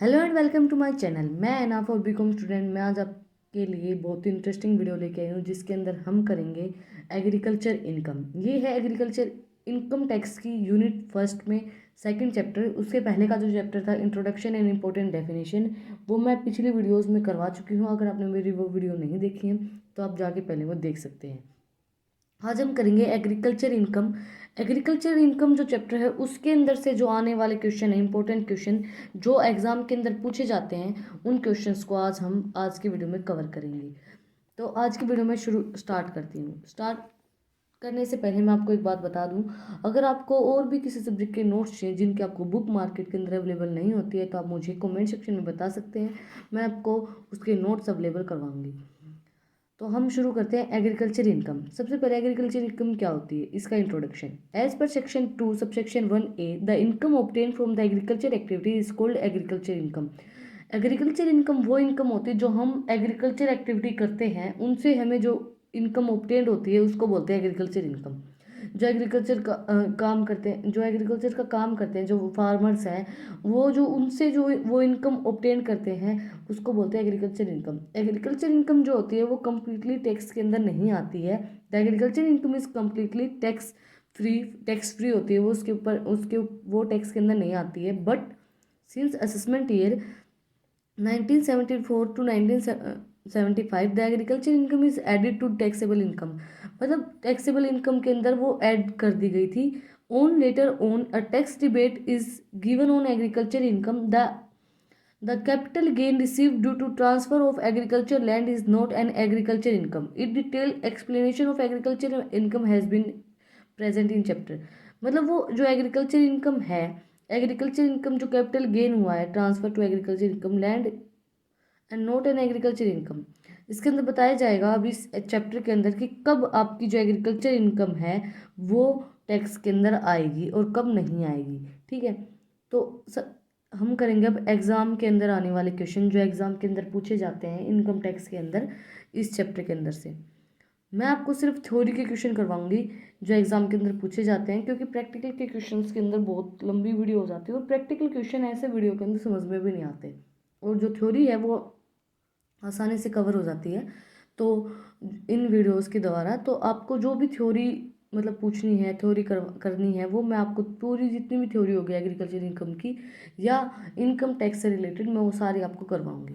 Hello and welcome to my channel. मैं एनाफ और BCom student. मैं आज आपके लिए बहुत ही इंटरेस्टिंग वीडियो लेके आई हूँ जिसके अंदर हम करेंगे एग्रीकल्चर इनकम। ये है एग्रीकल्चर इनकम टैक्स की यूनिट फर्स्ट में सेकंड चैप्टर। उसके पहले का जो चैप्टर था इंट्रोडक्शन एंड इम्पोर्टेंट डेफिनेशन, वो मैं पिछली वीडियोज़ में करवा चुकी हूँ। अगर आपने मेरी वो वीडियो नहीं देखी है तो आप जाके पहले वो देख सकते हैं। आज हम करेंगे एग्रीकल्चर इनकम। एग्रीकल्चर इनकम जो चैप्टर है उसके अंदर से जो आने वाले क्वेश्चन है, इंपॉर्टेंट क्वेश्चन जो एग्जाम के अंदर पूछे जाते हैं, उन क्वेश्चंस को आज हम आज की वीडियो में कवर करेंगे। तो आज की वीडियो में स्टार्ट करती हूँ। स्टार्ट करने से पहले मैं आपको एक बात बता दूं, अगर आपको और भी किसी सब्जेक्ट के नोट्स चाहिए जिनके आपको बुक मार्केट के अंदर अवेलेबल नहीं होती है तो आप मुझे कमेंट सेक्शन में बता सकते हैं, मैं आपको उसके नोट्स अवेलेबल करवाऊंगी। तो हम शुरू करते हैं एग्रीकल्चर इनकम। सबसे पहले एग्रीकल्चर इनकम क्या होती है, इसका introduction. As per section 2 subsection 1A, the income obtain from the agriculture activity is called agriculture income. Agriculture income वो इनकम होती है जो हम एग्रीकल्चर एक्टिविटी करते हैं, उनसे हमें जो इनकम ऑब्टेन होती है उसको बोलते हैं एग्रीकल्चर इनकम। जो एग्रीकल्चर का काम करते हैं, जो एग्रीकल्चर का काम करते हैं, जो फार्मर्स हैं, वो जो उनसे जो वो इनकम ऑब्टेन करते हैं उसको बोलते हैं एग्रीकल्चर इनकम। एग्रीकल्चर इनकम जो होती है वो कम्प्लीटली टैक्स के अंदर नहीं आती है। The agriculture income is completely tax free होती है, वो उसके वो टैक्स के अंदर नहीं आती है। But since assessment year 1974 to 1975 the agriculture income is added to taxable income. मतलब टैक्सेबल इनकम के अंदर वो ऐड कर दी गई थी। On later on a tax rebate is given on agriculture income. The capital gain received due to transfer of agriculture land is not an agriculture income. A detailed explanation of agriculture income has been present in chapter। मतलब वो जो agriculture income है, agriculture income जो capital gain हुआ है transfer to agriculture income land and not an agriculture income. इसके अंदर बताया जाएगा अभी इस चैप्टर के अंदर कि कब आपकी जो एग्रीकल्चर इनकम है वो टैक्स के अंदर आएगी और कब नहीं आएगी। ठीक है, तो हम करेंगे अब एग्ज़ाम के अंदर आने वाले क्वेश्चन जो एग्ज़ाम के अंदर पूछे जाते हैं इनकम टैक्स के अंदर, इस चैप्टर के अंदर से। मैं आपको सिर्फ थ्योरी के क्वेश्चन करवाऊंगी जो एग्ज़ाम के अंदर पूछे जाते हैं, क्योंकि प्रैक्टिकल के क्वेश्चंस के अंदर बहुत लंबी वीडियो हो जाती है और प्रैक्टिकल क्वेश्चन ऐसे वीडियो के अंदर समझ में भी नहीं आते, और जो थ्योरी है वो आसानी से कवर हो जाती है। तो इन वीडियोस के द्वारा तो आपको जो भी थ्योरी मतलब पूछनी है, थ्योरी करनी है, वो मैं आपको पूरी जितनी भी थ्योरी होगी एग्रीकल्चर इनकम की या इनकम टैक्स से रिलेटेड, मैं वो सारी आपको करवाऊंगी।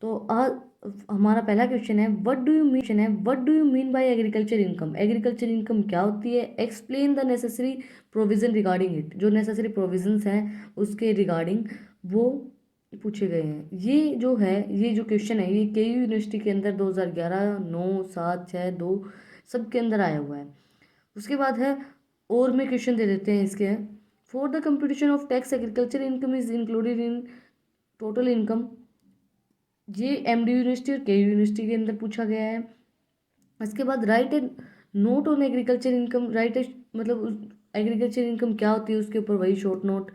तो आज हमारा पहला क्वेश्चन है, what do you mean by agriculture income. Agriculture income क्या होती है, explain the necessary provision regarding it. जो नेसेसरी प्रोविजंस हैं उसके रिगार्डिंग वो पूछे गए हैं। ये जो क्वेश्चन है ये केयू यूनिवर्सिटी के अंदर 2011 9 7 6 2 सब के अंदर आया हुआ है। उसके बाद है, और में क्वेश्चन दे देते हैं इसके। For the computation of tax agriculture income is included in total income. ये एमडी यूनिवर्सिटी और केयू यूनिवर्सिटी के अंदर पूछा गया है। इसके बाद write a note on agriculture income. Write a मतलब एग्रीकल्चर इनकम क्या होती है उसके ऊपर वही शॉर्ट नोट।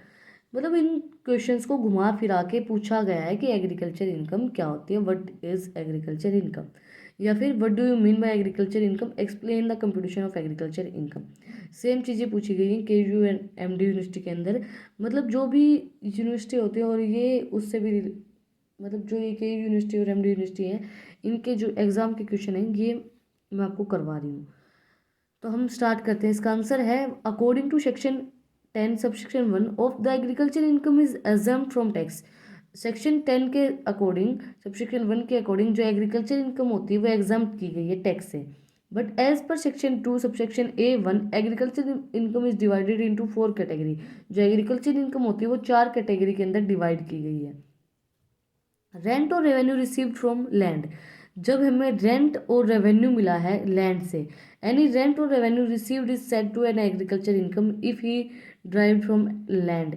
मतलब इन क्वेश्चंस को घुमा फिरा के पूछा गया है कि एग्रीकल्चर इनकम क्या होती है, व्हाट इज एग्रीकल्चर इनकम, या फिर what do you mean by agriculture income, explain the computation of agriculture income. Same चीज़ें पूछी गई हैं K U and M D university के अंदर। मतलब जो भी यूनिवर्सिटी होती है और ये उससे भी मतलब जो ये के यूनिवर्सिटी और एम डी यूनिवर्सिटी हैं, इनके जो एग्ज़ाम के क्वेश्चन हैं ये मैं आपको करवा रही हूँ। तो हम स्टार्ट करते हैं। इसका आंसर है, according to section 10 subsection 1 of the agriculture income is exempt from tax. Section 10 के अकॉर्डिंग, सबसेक्शन 1 के अकॉर्डिंग जो एग्रीकल्चर इनकम होती है वो एग्जाम्प्ट की गई है टैक्स से। But as per section 2 subsection A1 agriculture income is divided into 4 category. जो एग्रीकल्चर इनकम होती है वो 4 कैटेगरी के अंदर डिवाइड की गई है। रेंट और रेवेन्यू रिसीव्ड फ्रॉम लैंड। जब हमें रेंट और रेवेन्यू मिला है लैंड से, एनी रेंट और revenue received is said to an agriculture income if he derive from land.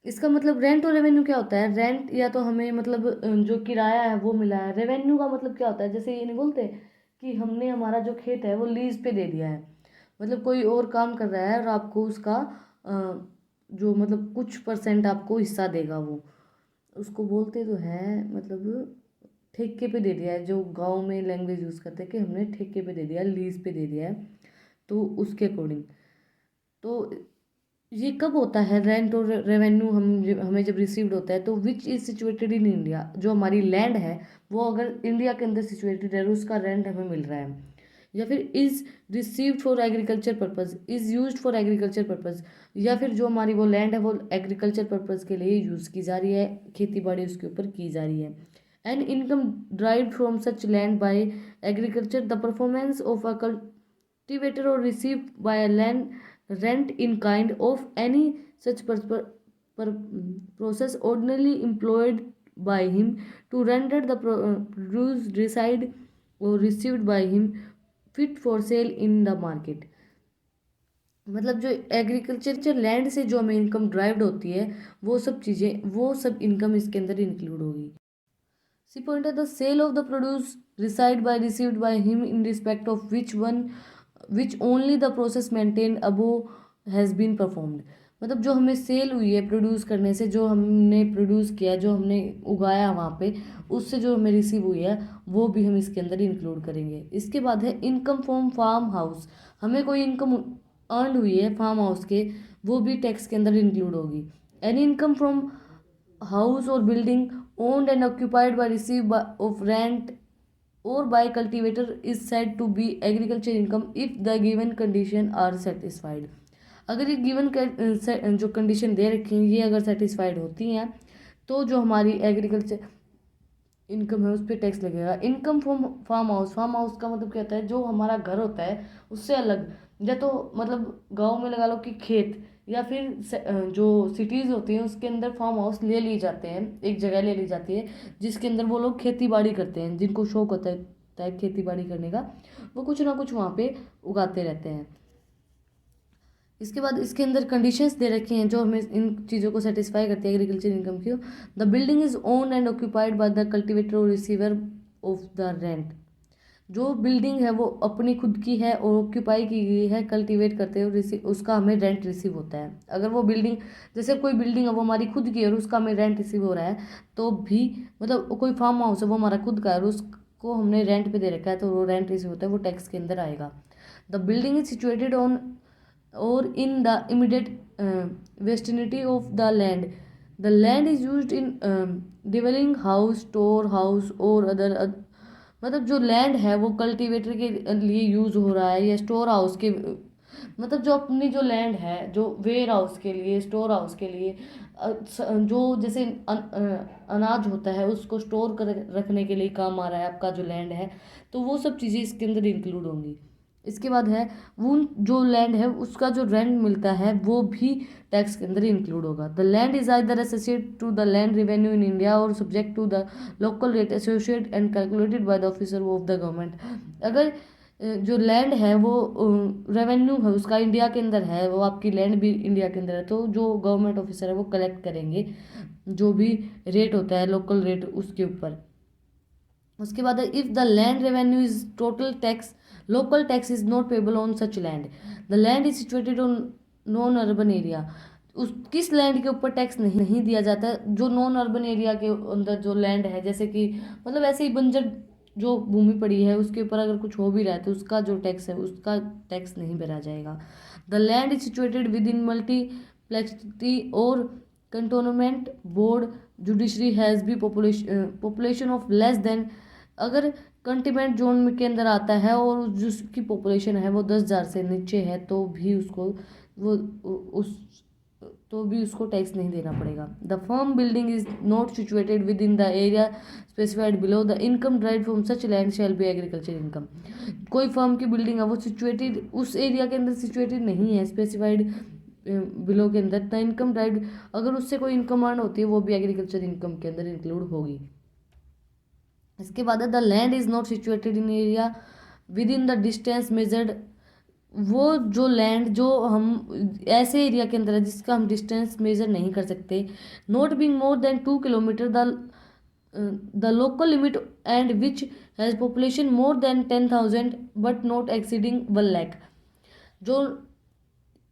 इसका मतलब रेंट और रेवेन्यू क्या होता है, रेंट या तो हमें मतलब जो किराया है वो मिला है। रेवेन्यू का मतलब क्या होता है, जैसे ये नहीं बोलते कि हमने हमारा जो खेत है वो लीज पे दे दिया है, मतलब कोई और काम कर रहा है और आपको उसका जो मतलब कुछ परसेंट आपको हिस्सा देगा, वो उसको बोलते तो है मतलब ठेके पे दे दिया है। जो गांव में लैंग्वेज यूज़ करते हैं कि हमने ठेके पे दे दिया, लीज पे दे दिया है, तो उसके अकॉर्डिंग। तो ये कब होता है रेंट और रेवेन्यू हमें जब रिसीव्ड होता है, तो which is situated in India, जो हमारी लैंड है वो अगर इंडिया के अंदर सिचुएटेड है और उसका रेंट हमें मिल रहा है, या फिर is received for agriculture purpose, is used for agriculture purpose, या फिर जो हमारी वो लैंड है वो एग्रीकल्चर पर्पज़ के लिए यूज़ की जा रही है, खेती बाड़ी उसके ऊपर की जा रही है। And income derived from such land bye agriculture, the performance of a cultivator or received by a land rent in kind of any such process ordinarily employed by him to render the produce reside or received by him fit for sale in the market। मतलब जो agriculture land से जो हमें income derived होती है, वो सब income इसके अंदर इंक्लूड होगी। सी पॉइंट है the sale of the produce raised by received by him in respect of which only the process mentioned above has been performed. मतलब जो हमें सेल हुई है प्रोड्यूस करने से, जो हमने प्रोड्यूस किया, जो हमने उगाया वहाँ पे, उससे जो हमें रिसीव हुई है वो भी हम इसके अंदर इंक्लूड करेंगे। इसके बाद है इनकम फ्रॉम फार्म हाउस, हमें कोई इनकम अर्न हुई है फार्म हाउस के, वो भी टैक्स के अंदर इंक्लूड होगी। Any income from house or building owned and occupied by receive of rent or by cultivator is said to be agriculture income if the given condition are satisfied। अगर ये given जो condition दे रखी हैं ये अगर satisfied होती हैं तो जो हमारी एग्रीकल्चर इनकम है उस पर टैक्स लगेगा। इनकम फ्रॉम फार्म हाउस का मतलब क्या होता है, जो हमारा घर होता है उससे अलग, या तो मतलब गांव में लगा लो कि खेत, या फिर जो सिटीज़ होती हैं उसके अंदर फार्म हाउस ले लिए जाते हैं, एक जगह ले ली जाती है जिसके अंदर वो लोग खेती बाड़ी करते हैं, जिनको शौक होता है खेती बाड़ी करने का, वो कुछ ना कुछ वहाँ पे उगाते रहते हैं। इसके बाद इसके अंदर कंडीशंस दे रखी हैं जो हमें इन चीज़ों को सेटिस्फाई करती है एग्रीकल्चर इनकम की। The building is own and occupied by the cultivator और रिसीवर ऑफ द रेंट, जो बिल्डिंग है वो अपनी खुद की है और ऑक्यूपाई की गई है कल्टीवेट करते हुए, उसका हमें रेंट रिसीव होता है। अगर वो बिल्डिंग, जैसे कोई बिल्डिंग है वो हमारी खुद की है और उसका हमें रेंट रिसीव हो रहा है, तो भी मतलब कोई फार्म हाउस है वो हमारा खुद का है और उसको हमने रेंट पे दे रखा है, तो वो रेंट रिसीव होता है, वो टैक्स के अंदर आएगा। The building is situated on or in the immediate vicinity of the land. The land is used in dwelling house, store house और अदर मतलब जो लैंड है वो कल्टीवेटर के लिए यूज़ हो रहा है या स्टोर हाउस के, मतलब जो अपनी जो लैंड है जो वेयर हाउस के लिए, स्टोर हाउस के लिए, जो जैसे अनाज होता है उसको स्टोर कर रखने के लिए काम आ रहा है आपका जो लैंड है, तो वो सब चीज़ें इसके अंदर इंक्लूड होंगी। इसके बाद है वो जो लैंड है उसका जो रेंट मिलता है वो भी टैक्स के अंदर इंक्लूड होगा। The land is either associate to the land revenue in India और subject to the local rate associate and calculated by the officer of the government. अगर जो लैंड है वो रेवेन्यू है उसका इंडिया के अंदर है, वो आपकी लैंड भी इंडिया के अंदर है, तो जो गवर्नमेंट ऑफिसर है वो कलेक्ट करेंगे जो भी रेट होता है लोकल रेट उसके ऊपर। उसके बाद if the land revenue is total tax, local tax is not payable on such land, the land is situated on non urban area. उस किस लैंड के ऊपर टैक्स नहीं दिया जाता, जो नॉन अर्बन एरिया के अंदर जो लैंड है, जैसे कि मतलब ऐसे ही बंजर जो भूमि पड़ी है उसके ऊपर अगर कुछ हो भी रहा है तो उसका जो टैक्स है उसका टैक्स नहीं भरा जाएगा। The land is situated within municipality और cantonment board judiciary has be population of less than, अगर कंटेनमेंट जोन के अंदर आता है और जिसकी पॉपुलेशन है वो 10,000 से नीचे है तो भी उसको वो उस तो भी उसको टैक्स नहीं देना पड़ेगा। The firm building is not situated with in the area specified below, the income derive from such land shall be agriculture income. कोई फर्म की बिल्डिंग है वो सिचुएटेड उस एरिया के अंदर सिचुएटेड नहीं है स्पेसिफाइड बिलो के अंदर, द इनकम ड्राइव अगर उससे कोई इनकम अर्न होती है वो भी एग्रीकल्चर इनकम के अंदर इंक्लूड होगी। इसके बाद the land is not situated in area with in the distance measured, वो जो लैंड जो हम ऐसे एरिया के अंदर है जिसका हम डिस्टेंस मेजर नहीं कर सकते, not being more than 2 kilometre the local limit and which has population more than 10,000 but not exceeding 1 lakh, जो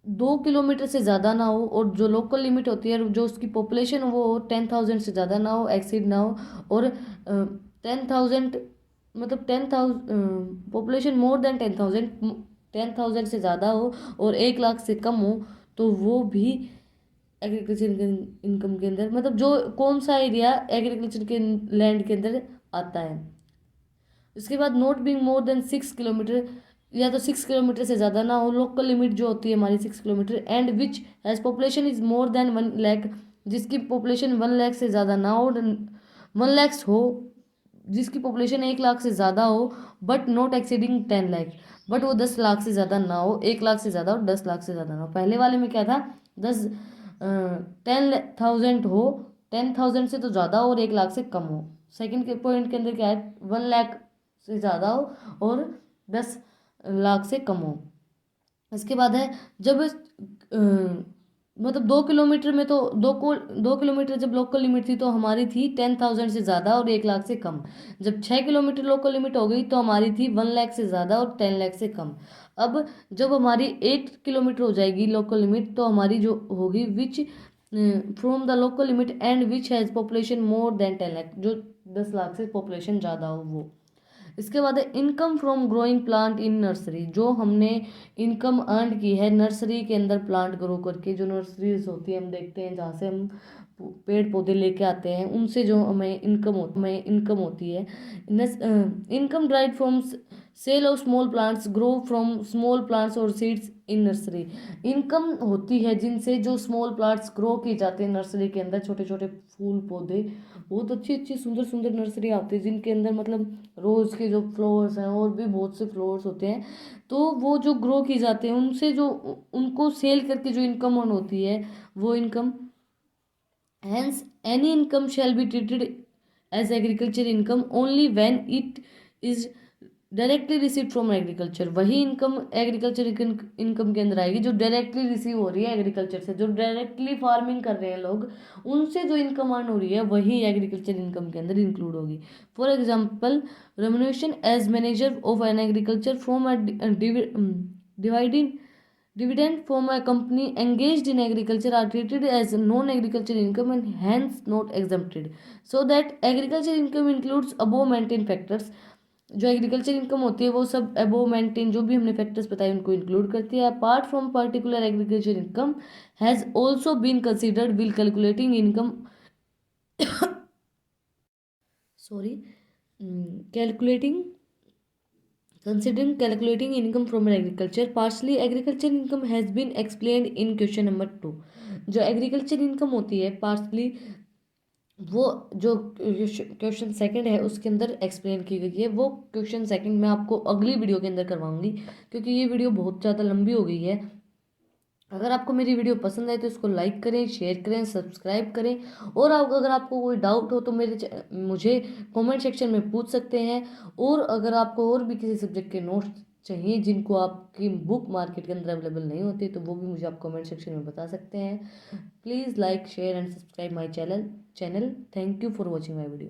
2 किलोमीटर से ज़्यादा ना हो और जो लोकल लिमिट होती है जो उसकी पॉपुलेशन वो 10,000 से ज़्यादा ना हो, एक्सीड ना हो, और 10,000 मतलब 10,000 पॉपुलेशन मोर देन 10,000 से ज़्यादा हो और 1 लाख से कम हो, तो वो भी एग्रीकल्चर इनकम के अंदर, मतलब जो कौन सा एरिया एग्रीकल्चर के लैंड के अंदर आता है। उसके बाद not being more than 6 kilometre, या तो 6 किलोमीटर से ज़्यादा ना हो, लोकल लिमिट जो होती है हमारी 6 kilometre, and which has population is more than 1 lakh, जिसकी पॉपुलेशन 1 लाख से ज़्यादा ना हो, 1 लाख हो, जिसकी पॉपुलेशन 1 लाख से ज़्यादा हो, but not exceeding 10 lakh, but वो 10 लाख से ज़्यादा ना हो, 1 लाख से ज़्यादा और 10 लाख से ज़्यादा ना हो। पहले वाले में क्या था, 10,000 हो, 10,000 से तो ज़्यादा हो और 1 लाख से कम हो। सेकंड के पॉइंट के अंदर क्या है, 1 लाख से ज़्यादा हो और 10 लाख से कम हो। इसके बाद है जब मतलब 2 किलोमीटर में, तो 2 किलोमीटर जब लोकल लिमिट थी तो हमारी थी 10,000 से ज़्यादा और 1 लाख से कम। जब 6 किलोमीटर लोकल लिमिट हो गई तो हमारी थी 1 लाख से ज़्यादा और 10 लाख से कम। अब जब हमारी 8 किलोमीटर हो जाएगी लोकल लिमिट तो हमारी जो होगी which from the local limit and which has population more than 10 lakh, जो 10 लाख से पॉपुलेशन ज़्यादा हो वो। इसके बाद है income from growing plant in nursery, जो हमने इनकम अर्न की है नर्सरी के अंदर प्लांट ग्रो करके। जो नर्सरीज होती है हम देखते हैं जहाँ से हम पेड़ पौधे लेके आते हैं, उनसे जो हमें इनकम होती है। Income derive from sale of small plants grow from small plants और सीड्स इन नर्सरी। इनकम होती है जिनसे जो स्मॉल प्लांट्स ग्रो किए जाते हैं नर्सरी के अंदर, छोटे छोटे फूल पौधे, बहुत अच्छी अच्छी सुंदर सुंदर नर्सरी आती है जिनके अंदर मतलब रोज़ के जो फ्लावर्स हैं और भी बहुत से फ्लावर्स होते हैं, तो वो जो ग्रो की जाते हैं उनसे जो उनको सेल करके जो इनकम अर्न होती है वो income. Hence, any income shall be treated as agriculture income only when it is directly receive from agriculture. वही इनकम एग्रीकल्चर इनकम के अंदर आएगी जो डायरेक्टली रिसीव हो रही है एग्रीकल्चर से, जो डायरेक्टली फार्मिंग कर रहे हैं लोग, उनसे जो इनकम अर्न हो रही है वही एग्रीकल्चर इनकम के अंदर इंक्लूड होगी। For example, remuneration as manager of an agriculture from dividing dividend from a company engaged in agriculture are treated as non-agriculture income and hence not exempted. So that agriculture income includes above maintained factors. जो agriculture income होती है वो सब above maintain जो भी हमने factors बताए उनको इंक्लूड करती है। Apart from particular agriculture income has also been considered will calculating income sorry calculating Considering calculating income from agriculture, partially agriculture income has been explained in question number 2. जो agriculture income होती है partially, वो जो question second है उसके अंदर explain की गई है। वो क्वेश्चन सेकंड मैं आपको अगली वीडियो के अंदर करवाऊंगी क्योंकि ये वीडियो बहुत ज़्यादा लंबी हो गई है। अगर आपको मेरी वीडियो पसंद आए तो इसको लाइक करें, शेयर करें, सब्सक्राइब करें। और अगर आपको कोई डाउट हो तो मुझे कमेंट सेक्शन में पूछ सकते हैं। और अगर आपको और भी किसी सब्जेक्ट के नोट्स चाहिए जिनको आपकी बुक मार्केट के अंदर अवेलेबल नहीं होते तो वो भी मुझे आप कमेंट सेक्शन में बता सकते हैं। Please like share and subscribe my channel. Thank you for watching my video.